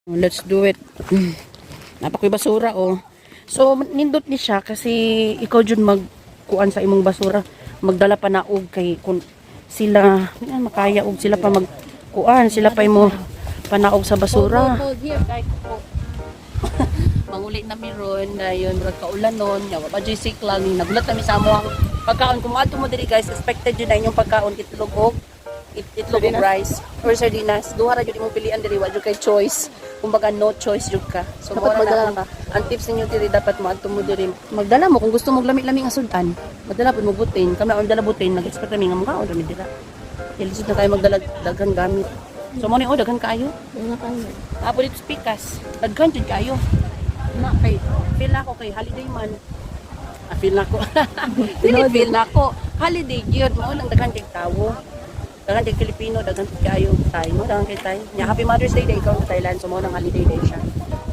Let's do it. Napakoy basura oh. So nindot ni siya kasi ikaw jud magkuan sa imong basura. Magdala pa na og kay kun sila makaya og sila pa magkuan, sila pa imo panaog sa basura. Manguli na miron na yun murag kaulan nun nya wa pa jud siklang nagulat kami sa amo ang pagkaon kung ato mo diri guys expected jud na inyong pagkaon itlog og rice or sardinas duha ra jud imong pilian diri wa jud kay choice kumbaga no choice jud ka so dapat magdala ka ang tips ninyo diri dapat mo adto mo diri magdala mo kung gusto mo lami-lami nga sudan magdala pud mo butin kami ang dala butin nag-expect kami nga makaon diri dira ilisod na kayo magdala daghan gamit so mo ni daghan kaayo apo dito pikas daghan jud kaayo na kay feel na ako kay holiday man feel na ko feel na ko holiday gyud mo lang daghan kay tawo daghan kay Filipino daghan kayo tayo daghan kay tayo nya happy Mother's Day ikaw sa Thailand so mo nang holiday day siya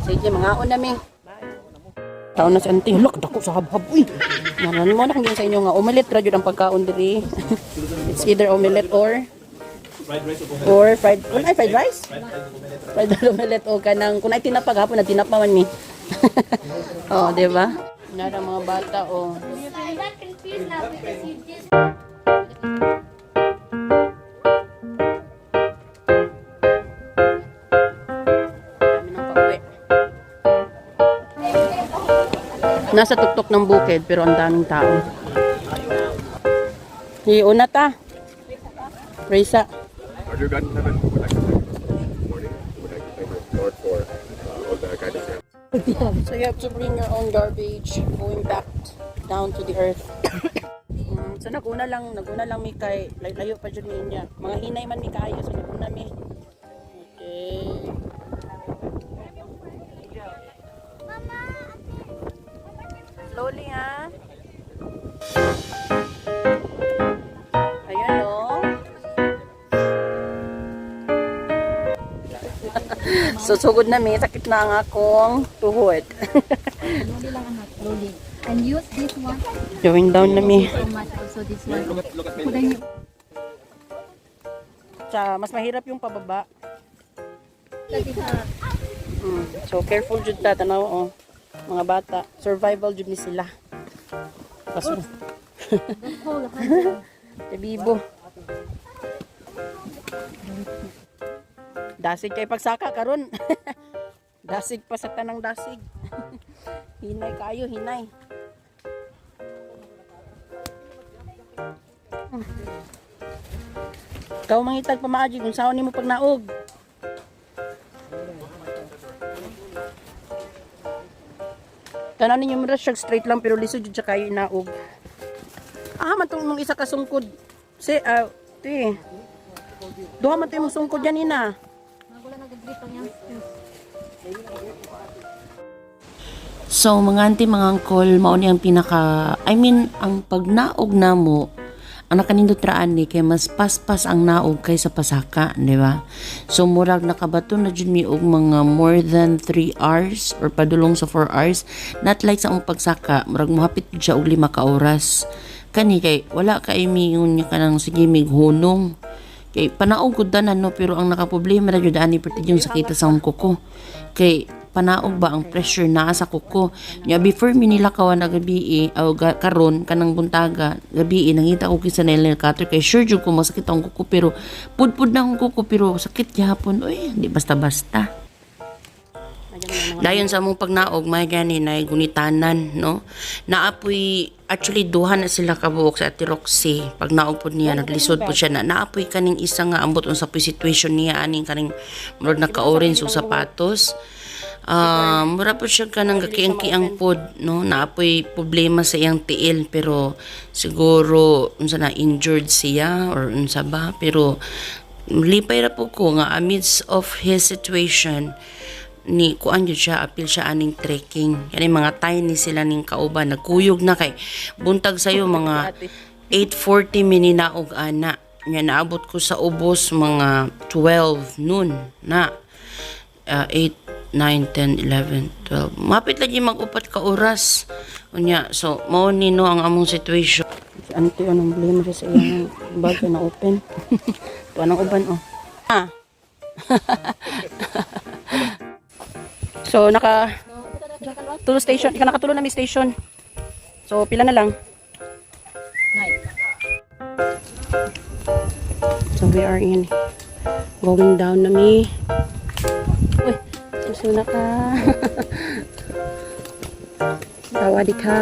sige mangaon nami taon na si auntie look dako sa habhab uy naran mo na kung sa inyo nga omelette ra jud ang pagkaon diri it's either omelette or fried rice fried omelette o kanang kun ay tinapa gapon na tinapa man mi oh di ba nara mga bata oh nasa tuktok ng bukid pero ang daming tao. Una ta. Reza. Order gun 7 would like to say morning would like to say North for all the guidance here. So you have to bring your own garbage going back down to the earth. So naguna lang mi kay layo pa jud niya. Mga hinay man mi kayo so naguna mi. Okay. Slowly ha. Ayan o. So sugod na mi, sakit na ang akong tuhod. Slowly lang anak, slowly. And use this one. Going down na mi. So much also this one. Look at me. Put in your... Mas mahirap yung pababa. So careful jud ta tanaw oh. Mga bata, survival jud ni sila. Kaso. Bibo. Dasig kay pagsaka karon. Dasig pa sa tanang dasig. Hinay kayo, hinay. Ikaw mangitag pamaaji kung saan nimo pag naog. Tanan ninyo mura siya straight lang pero lisod jud siya kayo inaog. Man tong mong isa ka sungkod. Ti. Duha man to imong sungkod yan ina. So mga auntie, mga uncle, mao ni ang pinaka ang pagnaog namo ang nakanindot raan ni kay mas paspas ang naog kaysa pasaka, di ba? So murag nakabato na jud mi og mga more than 3 hours or padulong sa 4 hours. Not like sa akong pagsaka, murag mohapit jud siya og 5 ka oras. Kani kay wala kay mingon niya kanang sige mighunong. Kay panaog gud danan no pero ang nakaproblema ra jud ani perti yung sakita sa akong kuko. Kay panaog ba ang pressure naa sa kuko nya before mi nilakawan na gabi karon kanang buntaga gabi nangita ko kisa nail cutter kay sure jud ko masakit ang kuko pero pudpud na ang kuko pero sakit gyapon oy di basta-basta dayon sa among pagnaog may gani na gunitanan no naapoy actually duha na sila kabuok sa Ate Roxy pagnaog pud niya naglisod pud siya na naapoy kaning isa nga ambot unsa poy situation niya aning kaning murag naka-orange og sapatos. Mura po siya ka nang gakiang-kiang pod, no? Naapoy problema sa iyang tiil, pero siguro, unsa na, injured siya, or unsa ba, pero lipay ra po ko nga, amidst of his situation, ni kuan jud siya, apil siya aning trekking. Yan mga tiny sila ning kauban, nagkuyog na kay, buntag sayo mga 8:40 mininaog ana. Yan, naabot ko sa ubos mga 12 noon na, 8, 9, 10, 11, 12. Mapit lagi mag-upat ka oras. Unya, so, mao ni no ang among situation. Si auntie, anong blame siya sa iyang bag na open. Ito, anong uban, oh. So, tulo station. Ika nakatulo na mi station. So, pila na lang. So, we are in. Going down na mi. Uy, susuna ka. Tawadi ka.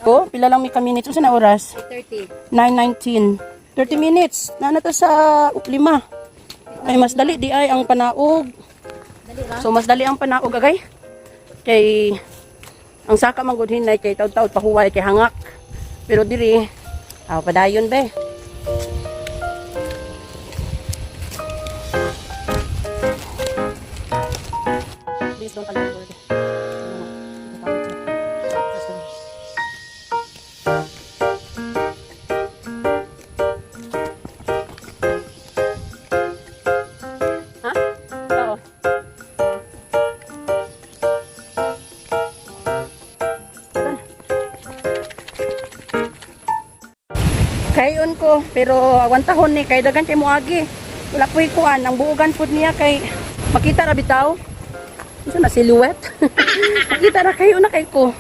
Oh, pila lang mi ka minutes. Usa na oras? 30. 9:19. 30 minutes. Nanata sa 5. Ay, mas dali di ay ang panaog. So, mas dali ang panaog, agay. Kay, ang saka manggudhin ay kay taud-taud pahuway kay hangak. Pero diri, padayon be. Please don't allow word. Ha? Oo. Kayon ko, pero awan tahon ni kay dagan kay muagi. Wala po'y kuan, ang buugan food niya kay makita ra bitaw. Isa na silhouette. Makita ra kayo na kay ko.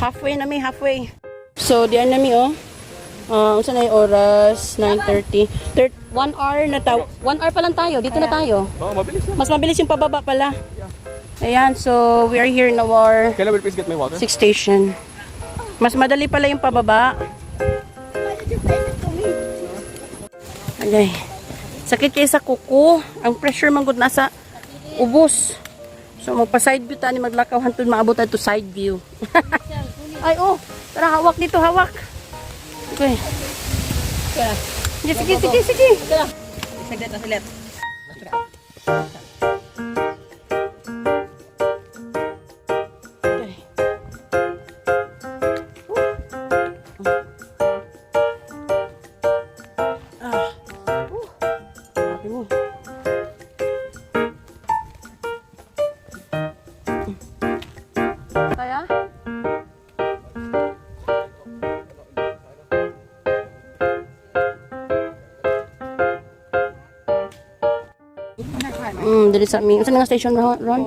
Halfway na mi, halfway. So, diyan na mi oh. Unsa na yung oras? 9:30. 1 hour na tayo. 1 hour pa lang tayo. Dito na tayo. Oh, mabilis na. Mas mabilis yung pababa pala. Ayan, so we are here in our Can I please get my water? 6 station. Mas madali pala yung pababa. Alay. Sakit kayo sa kuko. Ang pressure man gud nasa ubos. So magpa-side view ta ni maglakaw hantod maabot to side view. Ay oh, tara hawak dito, hawak. Okay. Sige, sige, sige. Saglit na saglit. Okay. Sabi mo. Kaya? Dili sa amin. Saan nga station, Ron?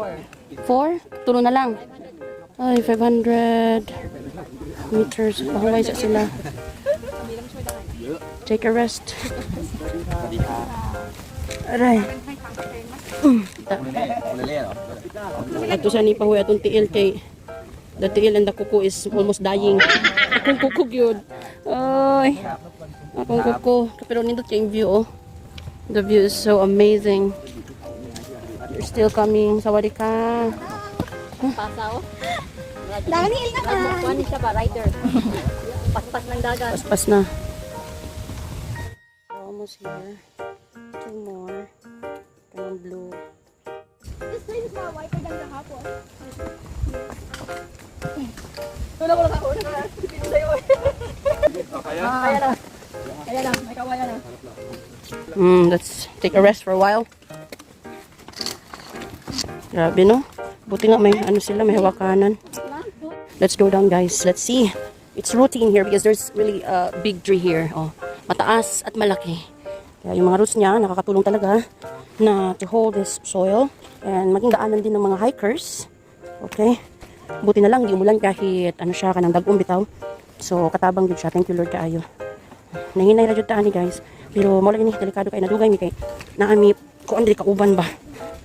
4? Tulo na lang. Ay, 500 meters. Pahuway sa sila. Take a rest. Aray. Ato sa ni pahuway atong tiil kay the tiil and the kuko is almost dying. Akong kuko yun. Ay. Akong kuko. Pero nindot yung view, oh. The view is so amazing. You're still coming. Sawadi ka. Pasaw. Dani na ka. Kuan siya ba rider. Paspas ng dagat. Paspas na. We're almost here. 2 more. Kanang blue. This place is more whiter than the hapon. Kaya lang, may kawaya na. Let's take a rest for a while. Grabe, no? Buti nga may ano sila, may hawakanan. Let's go down, guys. Let's see. It's routine here because there's really a big tree here. Oh, mataas at malaki. Kaya yung mga roots niya nakakatulong talaga na to hold this soil and maging daanan din ng mga hikers. Okay? Buti na lang di umulan kahit ano siya kanang dagom bitaw. So katabang gid siya. Thank you Lord kaayo. Nanginay ra jud ta ani guys. Pero mo lang ni delikado kay nadugay mi kay naami ko andiri kauban ba.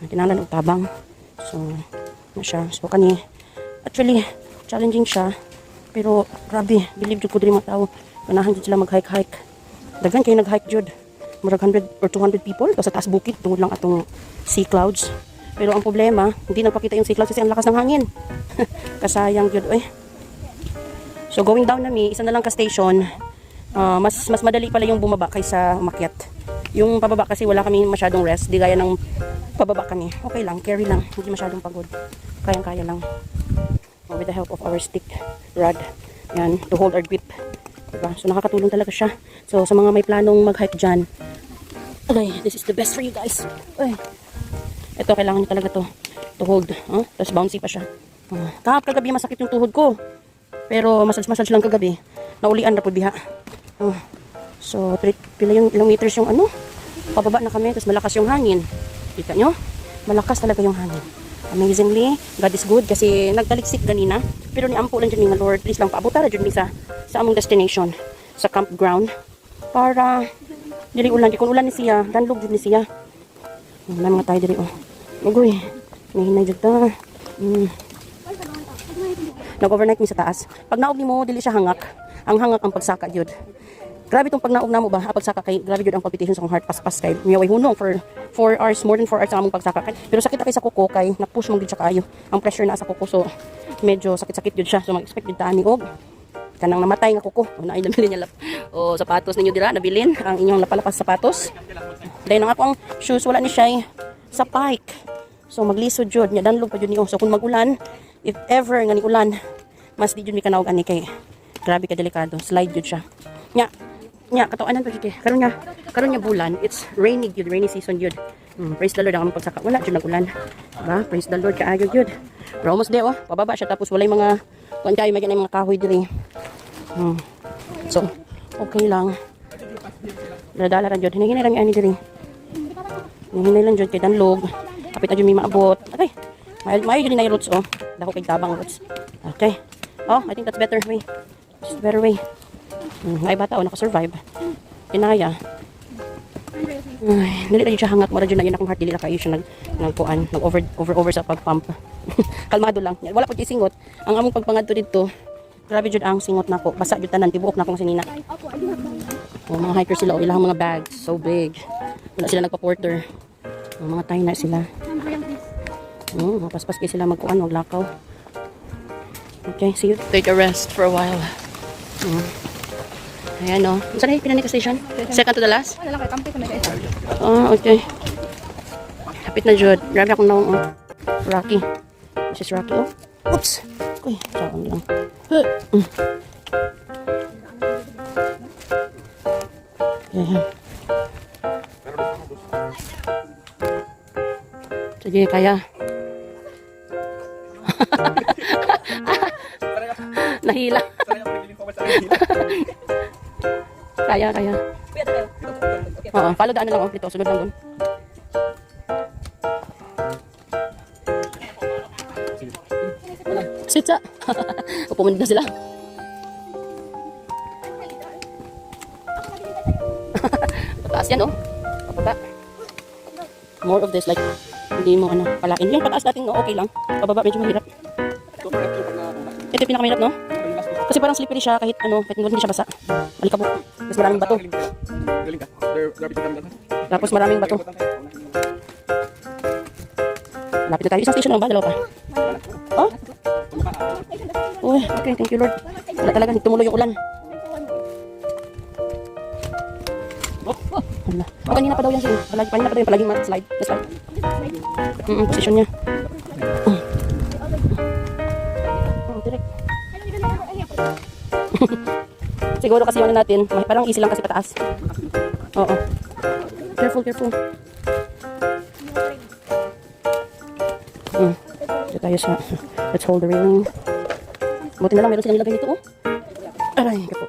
Tinanglan og tabang. So na siya. So kani actually challenging siya. Pero grabe, believe jud ko diri mga tao. Ganahan jud sila mag-hike-hike. Daghan kay nag-hike jud. Murag 100 or 200 people sa taas bukid tungod lang atong sea clouds. Pero ang problema, hindi nagpakita yung sea clouds kasi ang lakas ng hangin. Kasayang jud oy. So going down na mi, isa na lang ka station. Mas madali pala yung bumaba kaysa umakyat. Yung pababa kasi wala kami masyadong rest, di gaya ng pababa kami. Okay lang, carry lang, hindi masyadong pagod. Kayang-kaya lang. With the help of our stick rod. Yan, to hold our grip. Diba? So nakakatulong talaga siya. So sa mga may planong mag-hike dyan, okay, this is the best for you guys. Ay. Ito, kailangan nyo talaga to hold. Tapos bouncy pa siya. Kahap kagabi masakit yung tuhod ko. Pero massage lang kagabi. Naulian na po biha. So, pila yung ilang meters yung ano? Pababa na kami, tapos malakas yung hangin. Kita nyo? Malakas talaga yung hangin. Amazingly, God is good kasi nagtaliksik ganina. Pero ni ampo lang dyan nga Lord, please lang paabuta ra dyan mi sa among destination, sa campground. Para, dili ulan, kung ulan ni siya, danlog dyan ni siya. May mga tayo diri, oh. Ugoy, may hinay dyan ta. Nag-overnight mi sa taas. Pag naog ni mo, dili siya hangak. Ang hangak ang pagsaka yun. Grabe itong pag naog na mo ba, pagsaka kay, grabe yun ang palpitation sa akong heart, paspas kay, miyaway hunong for 4 hours, more than 4 hours ang among pagsaka kay. Pero sakit na kay sa kuko kay, na-push mong din siya kayo. Ang pressure na sa kuko, so medyo sakit-sakit yun siya. So mag-expect yun taan ni Og. Kanang namatay nga kuko. O naay nabili niya o sapatos ninyo dira, nabilin ang inyong lapalapas sapatos. Dahil ang ako ang shoes, wala ni siya sa pike. So maglisod yun, niya danlog pa yun niyo. So kung mag-ulan, if ever nga ni ulan, mas di yun mi kanaog ani kay. Grabe ka delikado, slide yun siya. Nya katawanan pagkike. Karon nya bulan, it's rainy gyud, rainy season gyud. Praise the Lord ang among pagsaka. Wala jud nag-ulan. Diba? Praise the Lord kaayo gyud. Pero almost there, oh. Pababa siya tapos walay mga kuan kayo may mga kahoy diri. So, okay lang. Dala ra jud. Hinay lang ani diri. Hinay lang jud kay danlog. Kapit na jud mi maabot. Okay. May jud na roots, oh. Dako kay tabang roots. Okay. Oh, I think that's better way. It's better way. Ay bata o nakasurvive. Kinaya. Ay, dili na siya hangak mo ra yun akong heart dili na kayo siya nagkuan, nag-over sa pagpump. Kalmado lang. Wala po singot. Ang among pagpangadto dito, grabe jud ang singot nako. Basa jud tanan tibuok na akong sinina. Mga hikers sila o ilang mga bags so big. Wala sila nagpa-porter. Mga tayo na sila. Mapaspas kayo sila magkuan, maglakaw. Okay, see you. Take a rest for a while. Ayan o. Saan na pinanik station? Second to the last? Wala lang kay kampi ko na guys. Okay. Kapit na jud. Grabe akong naong Rocky. This is Rocky, oh. Oops! Uy, saan lang. Ayan. Sige, kaya. Nahila. Kaya. Oo, follow daan na lang, oh. Dito, sunod lang dun. Sitsa. Pupumunod na sila. Pataas yan, oh. Pababa. More of this, like, hindi mo, palain. Yung pataas natin, no, okay lang. Pababa, medyo mahirap. Ito yung pinakamahirap, no? Kasi parang slippery siya kahit kahit hindi siya basa. Alikabok. Tapos maraming bato. Tapos maraming bato. Lapit na tayo. Isang station lang ba? Dalawa pa? Oh? Uy, okay. Thank you, Lord. Wala talaga. Tumuloy yung ulan. Hala. Oh, kanina pa daw yan siya. Kanina pa daw yung palaging slide. Position niya. Direct. Siguro kasi yung natin, parang easy lang kasi pataas. Oo. Careful. Dito tayo sa, let's hold the railing. Buti na lang, meron silang nilagay dito, oh. Aray, kapo.